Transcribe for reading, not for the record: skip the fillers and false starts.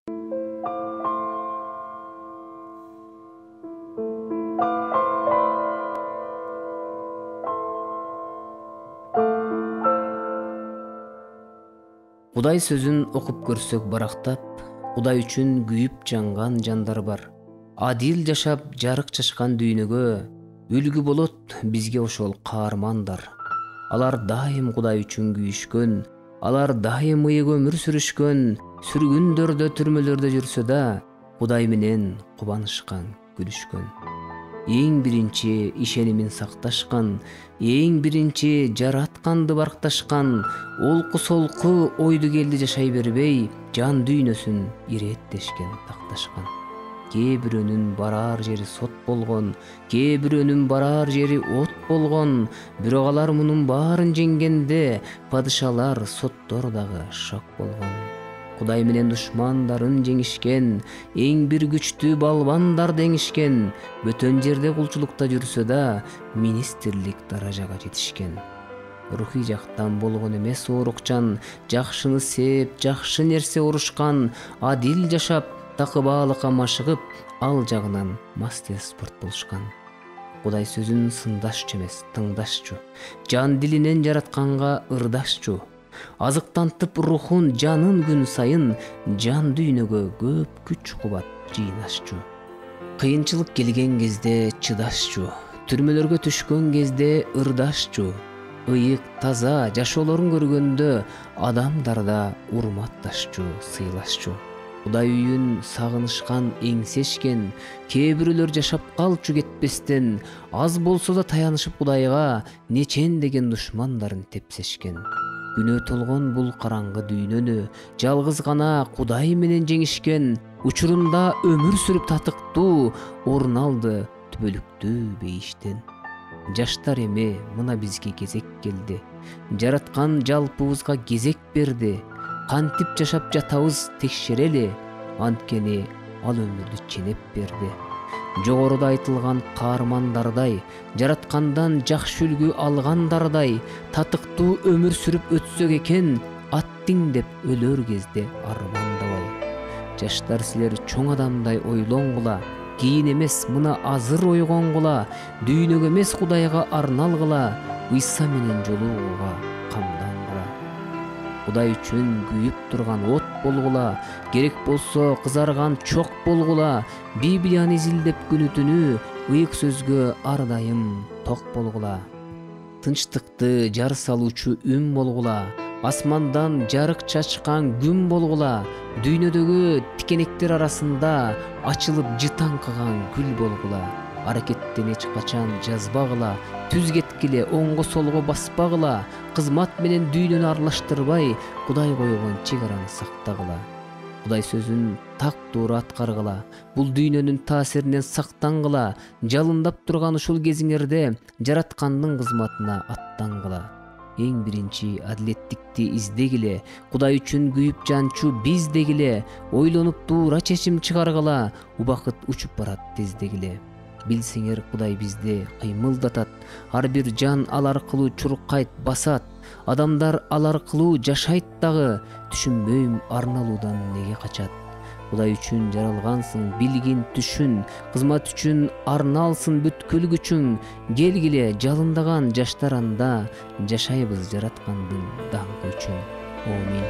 Кудай сөзүн окуп көрсөк барактап, Кудай үчүн күйүп жанган жандар бар. Адил жашап жарык чачкан дүйнөгө үлгү болот бизге ошол каармандар. Алар дайым Кудай үчүн күйүшкөн, алар дайым ыйык өмүр сүрүшкөн, сүргүндөрдө түрмөлөрдө жүрсө да, Кудай менен кубанышкан, күлүшкөн. Эң биринчи ишенимин сакташкан, эң биринчи жаратканды баркташкан, олку солку ойду келди жашай бербей, жан дүйнөсүн ирээттешкен, такташкан. Кээ бирөөнүн барар жери сот болгон, кээ бирөөнүн барар жери от болгон, бирок алар мунун баарын жеңгенде, падышалар, соттор дагы шок болгон. Кудай менен душмандарын жеңишкен, эң бир күчтүү балбандар деңишкен, бөтөн жерде кулчулукта жүрсө да, министрлик даражага жетишкен. Рухий жактан болгон эмес оорукчан, жакшыны сээп, жакшы нерсе урушкан, адил жашап, такыбаалыкка машыгып, ал жагынан мастер спорт болушкан. Кудай сөзүн сындашчу эмес, тыңдашчу, жан дилинен жаратканга ырдашчу. Азыктантып рухун, жанын күн сайын, жан дүйнөгө көп күч кубат жыйнашчу. Кыйынчылык келген кезде чыдашчу, түрмөлөргө түшкөн кезде ырдашчу. Ыйык, таза жашоолорун көргөндө адамдарда урматташчу, сыйлашчу. Кудай үйүн сагынышкан, эңсешкен, кээ бирөөлөр жашап калчу кетпестен, аз болсо да таянышып Кудайга, нечендеген душмандарын тепсешкен. Күнөө толгон бул караңгы дүйнөнү жалгыз гана Кудай менен жеңишкен, учурунда өмүр сүрүп татыктуу, орун алды түбөлүктүү бейиштен. Жаштар эми мына бизге кезек келди, жараткан жалпыбызга кезек берди. Кантип жашап жатабыз текшерели, анткени ал өмүрдү ченеп берди. Жогоруда айтылган каармандардай, жараткандан жакшы үлгү алгандардай, татыктуу өмүр сүрүп өтсөк экен, аттиң деп өлөр кезде армандабай. Жаштар, силер чоң адамдай ойлонгула, кийин эмес мына азыр ойгонгула, дүйнөгө эмес Кудайга арналгыла, Ыйса менен жолугууга камдангыла. Кудай үчүн күйүп турган от болгула, керек болсо кызарган чок болгула, Библияны изилдеп күнү түнү, ыйык сөзгө ар дайым ток болгула. Тынчтыкты жар салуучу үн болгула, асмандан жарык чачкан күн болгула, дүйнөдөгү тикенектер арасында ачылып жытаңкыган гүл болгула. Аракеттен эч качан жазбагыла, түз кеткиле, оңго солго баспагыла, кызмат менен дүйнөнү аралаштырбай, Кудай койгон чек араны сактагыла. Кудай сөзүн так туура аткаргыла, бул дүйнөнүн таасиринен сактангыла, жалындап турган ушул кезиңерде жараткандын кызматына аттангыла. Эң биринчи адилеттикти издегиле, Кудай үчүн күйүп жанчу биз дегиле, ойлонуп туура чечим чыгаргыла, убакыт учуп барат тездегиле. Билсеңер, Кудай бизди кыймылдатат, ар бир жан ал аркылуу чуркайт, басат, адамдар ал аркылуу жашайт дагы, түшүнбөйм арналуудан неге качат. Кудай үчүн жаралгансың, билгин түшүн, кызмат үчүн арналсын бүткүл күчүң, келгиле жалындаган жаштар анда, жашайбыз жараткандын даңкы үчүн. Амин.